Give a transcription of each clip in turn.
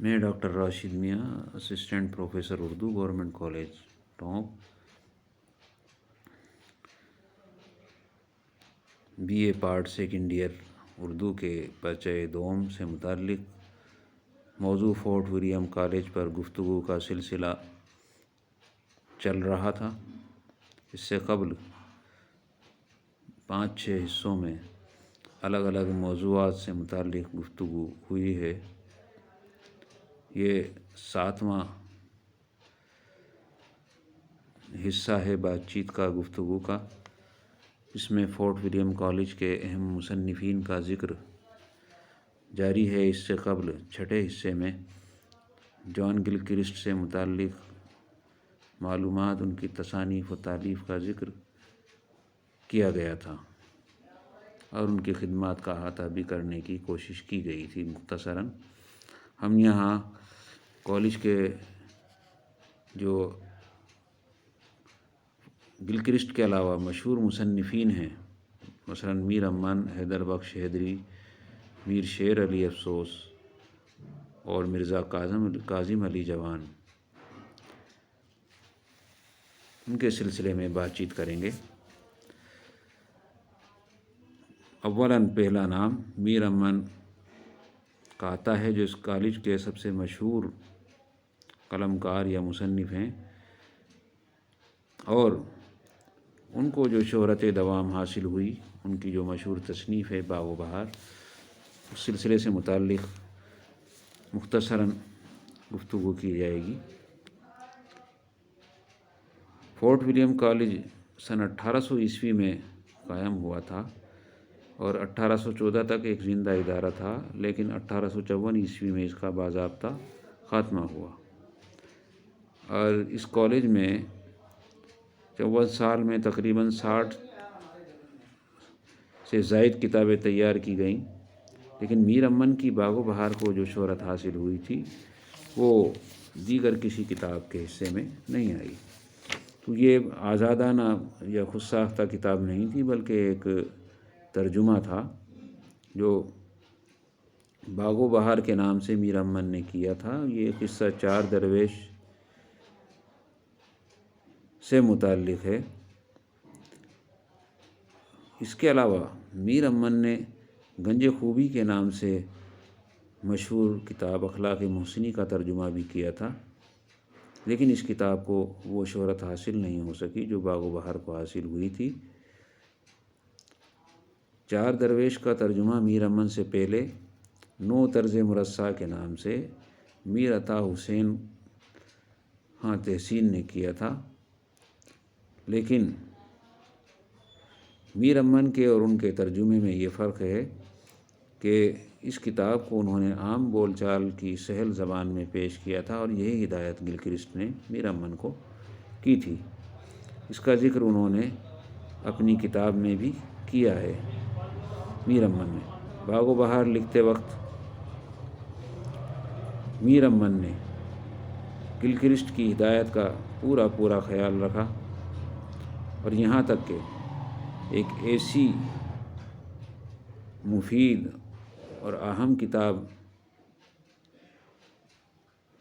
میں doctor Rashid Miyan, assistant professor Urdu, government college Tonk, B A part second year Urdu کے پرچہ دوم سے متعلق موضوع فورٹ ولیم کالج پر گفتگو کا سلسلہ چل رہا تھا۔ اس سے قبل 5-6 حصوں میں الگ الگ موضوعات سے متعلق گفتگو ہوئی ہے۔ یہ 7واں حصہ ہے بات چیت کا، گفتگو کا۔ اس میں فورٹ ولیم کالج کے اہم مصنفین کا ذکر جاری ہے۔ اس سے قبل 6 حصے میں جان گلکرسٹ سے متعلق معلومات، ان کی تصانیف و تالیف کا ذکر کیا گیا تھا اور ان کی خدمات کا احاطہ بھی کرنے کی کوشش کی گئی تھی۔ مختصراً ہم یہاں کالج کے جو گلکرسٹ کے علاوہ مشہور مصنفین ہیں، مثلاً میر امن، حیدر بخش حیدری، میر شیر علی افسوس اور مرزا کاظم علی جوان، ان کے سلسلے میں بات چیت کریں گے۔ اولاً پہلا نام میر امن کا آتا ہے، جو اس کالج کے سب سے مشہور قلمکار یا مصنف ہیں، اور ان کو جو شہرت دوام حاصل ہوئی، ان کی جو مشہور تصنیف ہے باغ و بہار، اس سلسلے سے متعلق مختصراً گفتگو کی جائے گی۔ فورٹ ولیم کالج سن 1800 عیسوی میں قائم ہوا تھا اور 1814 تک ایک زندہ ادارہ تھا، لیکن 1854 عیسوی میں اس کا باضابطہ خاتمہ ہوا، اور اس کالج میں 54 سال میں تقریباً 60 سے زائد کتابیں تیار کی گئیں، لیکن میر امن کی باغ و بہار کو جو شہرت حاصل ہوئی تھی وہ دیگر کسی کتاب کے حصے میں نہیں آئی۔ تو یہ آزادانہ یا خود ساختہ کتاب نہیں تھی، بلکہ ایک ترجمہ تھا جو باغ و بہار کے نام سے میر امن نے کیا تھا۔ یہ قصہ 4 درویش سے متعلق ہے۔ اس کے علاوہ میر امن نے گنج خوبی کے نام سے مشہور کتاب اخلاق محسنی کا ترجمہ بھی کیا تھا، لیکن اس کتاب کو وہ شہرت حاصل نہیں ہو سکی جو باغ و بہار کو حاصل ہوئی تھی۔ 4 درویش کا ترجمہ میر امن سے پہلے 9 طرز مرصع کے نام سے میر عطا حسین خاں تحسین نے کیا تھا، لیکن میر امن کے اور ان کے ترجمے میں یہ فرق ہے کہ اس کتاب کو انہوں نے عام بول چال کی سہل زبان میں پیش کیا تھا، اور یہی ہدایت گلکرسٹ نے میر امن کو کی تھی۔ اس کا ذکر انہوں نے اپنی کتاب میں بھی کیا ہے۔ میر امن نے باغ و بہار لکھتے وقت میر امن نے گلکرسٹ کی ہدایت کا پورا خیال رکھا، اور یہاں تک کہ ایک ایسی مفید اور اہم کتاب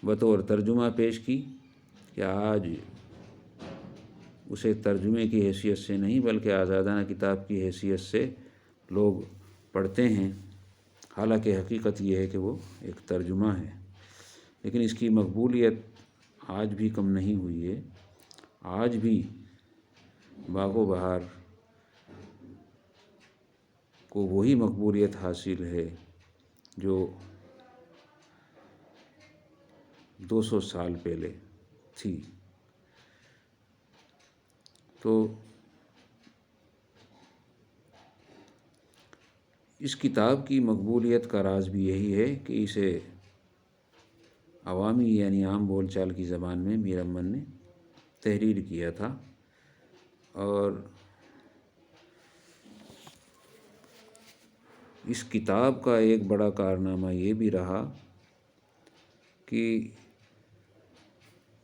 بطور ترجمہ پیش کی کہ آج اسے ترجمے کی حیثیت سے نہیں بلکہ آزادانہ کتاب کی حیثیت سے لوگ پڑھتے ہیں، حالانکہ حقیقت یہ ہے کہ وہ ایک ترجمہ ہے، لیکن اس کی مقبولیت آج بھی کم نہیں ہوئی ہے۔ آج بھی باغ و بہار کو وہی مقبولیت حاصل ہے جو 200 سال پہلے تھی۔ تو اس کتاب کی مقبولیت کا راز بھی یہی ہے کہ اسے عوامی یعنی عام بول چال کی زبان میں میر امن نے تحریر کیا تھا، اور اس کتاب کا ایک بڑا کارنامہ یہ بھی رہا کہ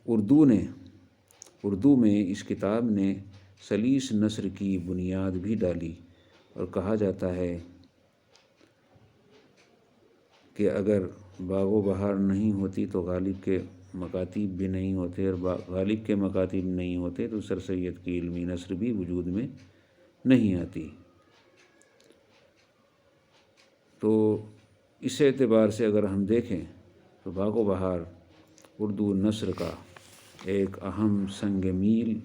اردو میں اس کتاب نے سلیس نثر کی بنیاد بھی ڈالی، اور کہا جاتا ہے کہ اگر باغ و بہار نہیں ہوتی تو غالب کے مکاتیب بھی نہیں ہوتے، اور غالب کے مکاتیب نہیں ہوتے تو سر سید کی علمی نثر بھی وجود میں نہیں آتی۔ تو اس اعتبار سے اگر ہم دیکھیں تو باغ و بہار اردو نثر کا ایک اہم سنگ میل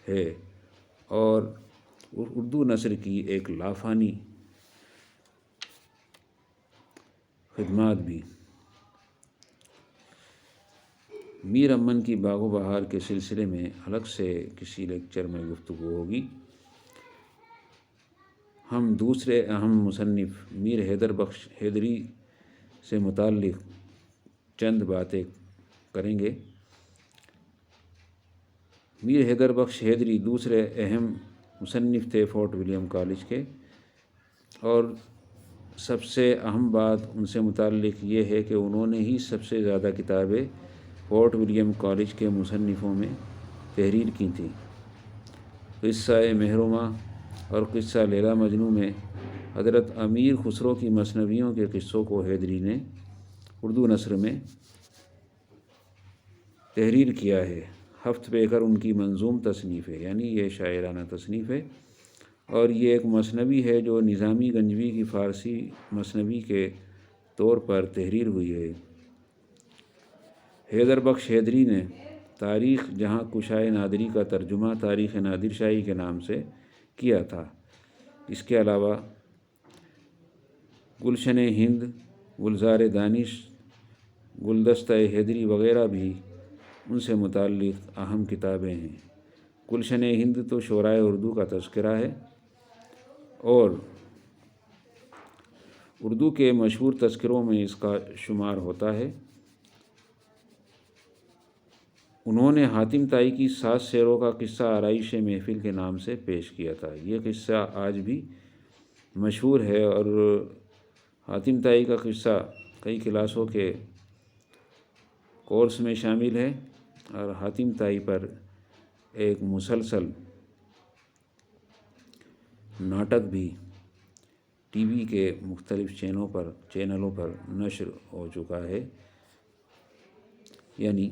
ہے، اور اردو نثر کی ایک لافانی خدمات بھی۔ میر امن کی باغ و بہار کے سلسلے میں الگ سے کسی لیکچر میں گفتگو ہوگی۔ ہم دوسرے اہم مصنف میر حیدر بخش حیدری سے متعلق چند باتیں کریں گے۔ میر حیدر بخش حیدری دوسرے اہم مصنف تھے فورٹ ولیم کالج کے، اور سب سے اہم بات ان سے متعلق یہ ہے کہ انہوں نے ہی سب سے زیادہ کتابیں فورٹ ولیم کالج کے مصنفوں میں تحریر کی تھیں۔ قصہ محرمہ اور قصہ لیلا مجنوں میں حضرت امیر خسرو کی مثنویوں کے قصوں کو حیدری نے اردو نثر میں تحریر کیا ہے۔ ہفت پیکر ان کی منظوم تصنیف ہے، یعنی یہ شاعرانہ تصنیف ہے، اور یہ ایک مثنوی ہے جو نظامی گنجوی کی فارسی مثنوی کے طور پر تحریر ہوئی ہے۔ حیدر بخش حیدری نے تاریخ جہاں کشائے نادری کا ترجمہ تاریخ نادر شاہی کے نام سے کیا تھا۔ اس کے علاوہ گلشن ہند، گلزار دانش، گلدستہ حیدری وغیرہ بھی ان سے متعلق اہم کتابیں ہیں۔ گلشن ہند تو شعرائے اردو کا تذکرہ ہے، اور اردو کے مشہور تذکروں میں اس کا شمار ہوتا ہے۔ انہوں نے حاتم طائی کی 7 شعروں کا قصہ آرائش محفل کے نام سے پیش کیا تھا۔ یہ قصہ آج بھی مشہور ہے، اور حاتم طائی کا قصہ کئی کلاسوں کے کورس میں شامل ہے، اور حاتم طائی پر ایک مسلسل ناٹک بھی ٹی وی کے مختلف چینلوں پر نشر ہو چکا ہے، یعنی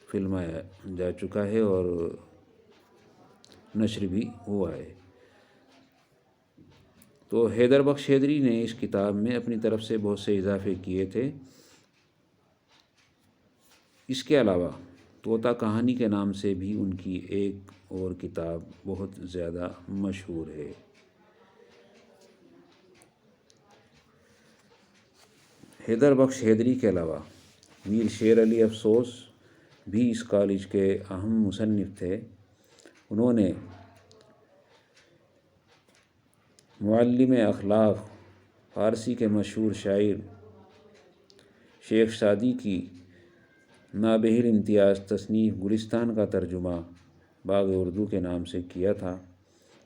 فلمایا جا چکا ہے اور نشر بھی ہوا ہے۔ تو حیدر بخش حیدری نے اس کتاب میں اپنی طرف سے بہت سے اضافے کیے تھے۔ اس کے علاوہ طوطا کہانی کے نام سے بھی ان کی ایک اور کتاب بہت زیادہ مشہور ہے۔ حیدر بخش حیدری کے علاوہ میر شیر علی افسوس بھی اس کالج کے اہم مصنف تھے۔ انہوں نے معلم اخلاق فارسی کے مشہور شاعر شیخ سعدی کی نابہر امتیاز تصنیف گلستان کا ترجمہ باغ اردو کے نام سے کیا تھا،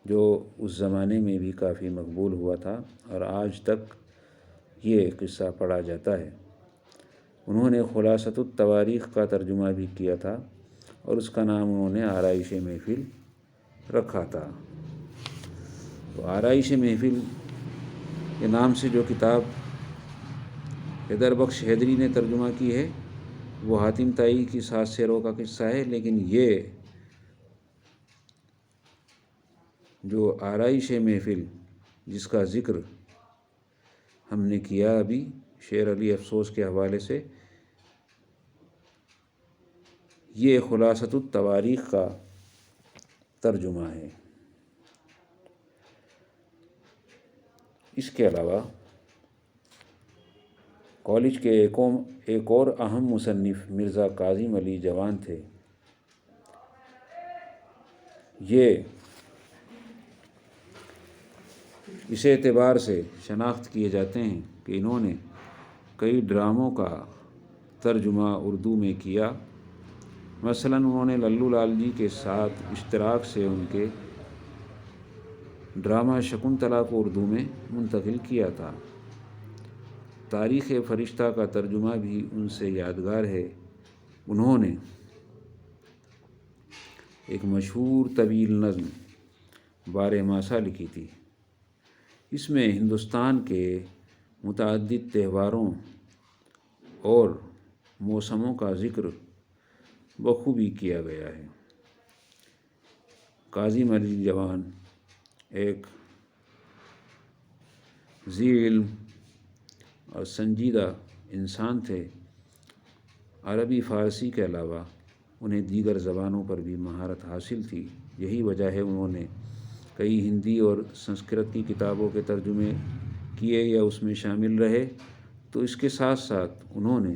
جو اس زمانے میں بھی کافی مقبول ہوا تھا، اور آج تک یہ قصہ پڑھا جاتا ہے۔ انہوں نے خلاصۃ التواریخ کا ترجمہ بھی کیا تھا، اور اس کا نام انہوں نے آرائش محفل رکھا تھا۔ تو آرائش محفل کے نام سے جو کتاب حیدر بخش حیدری نے ترجمہ کی ہے وہ حاتم طائی کی 7 شعروں کا قصہ ہے، لیکن یہ جو آرائش محفل جس کا ذکر ہم نے کیا ابھی شیر علی افسوس کے حوالے سے، یہ خلاصۃ التواریخ کا ترجمہ ہے۔ اس کے علاوہ کالج کے ایک اور اہم مصنف مرزا کاظم علی جوان تھے۔ یہ اس اعتبار سے شناخت کیے جاتے ہیں کہ انہوں نے کئی ڈراموں کا ترجمہ اردو میں کیا۔ مثلاً انہوں نے للو لال جی کے ساتھ اشتراک سے ان کے ڈرامہ شکنتلا کو اردو میں منتقل کیا تھا۔ تاریخ فرشتہ کا ترجمہ بھی ان سے یادگار ہے۔ انہوں نے ایک مشہور طویل نظم بارہ ماسہ لکھی تھی۔ اس میں ہندوستان کے متعدد تہواروں اور موسموں کا ذکر بخوبی کیا گیا ہے۔ کاظم علی جوان ایک ذی علم اور سنجیدہ انسان تھے۔ عربی فارسی کے علاوہ انہیں دیگر زبانوں پر بھی مہارت حاصل تھی۔ یہی وجہ ہے انہوں نے کئی ہندی اور سنسکرت کی کتابوں کے ترجمے کیے یا اس میں شامل رہے، تو اس کے ساتھ ساتھ انہوں نے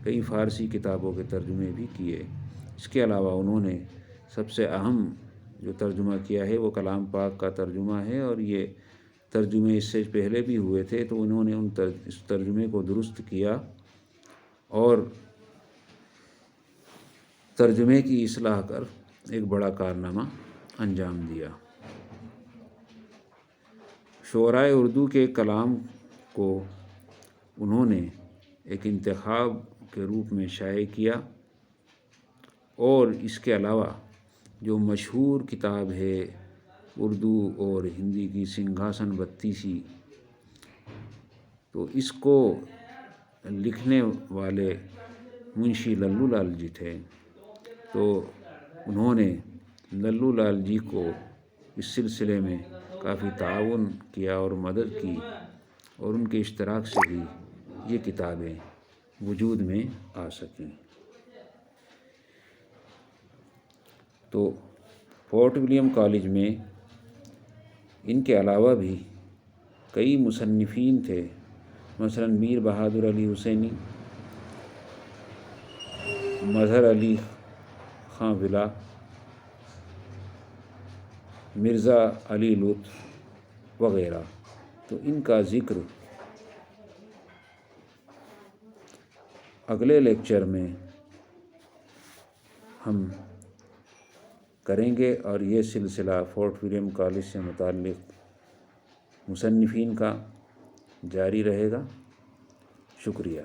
کئی فارسی کتابوں کے ترجمے بھی کیے۔ اس کے علاوہ انہوں نے سب سے اہم جو ترجمہ کیا ہے وہ کلام پاک کا ترجمہ ہے، اور یہ ترجمے اس سے پہلے بھی ہوئے تھے، تو انہوں نے اس ترجمے کو درست کیا اور ترجمے کی اصلاح کر ایک بڑا کارنامہ انجام دیا۔ شعرائے اردو کے کلام کو انہوں نے ایک انتخاب کے روپ میں شائع کیا، اور اس کے علاوہ جو مشہور کتاب ہے اردو اور ہندی کی سنگھاسن بتیسی، تو اس کو لکھنے والے منشی للو لال جی تھے، تو انہوں نے للو لال جی کو اس سلسلے میں کافی تعاون کیا اور مدد کی، اور ان کے اشتراک سے ہی یہ کتابیں وجود میں آ سکیں۔ تو فورٹ ولیم کالج میں ان کے علاوہ بھی کئی مصنفین تھے، مثلاً میر بہادر علی حسینی، مظہر علی خاں ولا، مرزا علی لطف وغیرہ۔ تو ان کا ذکر اگلے لیکچر میں ہم کریں گے، اور یہ سلسلہ فورٹ ولیم کالج سے متعلق مصنفین کا جاری رہے گا۔ شکریہ۔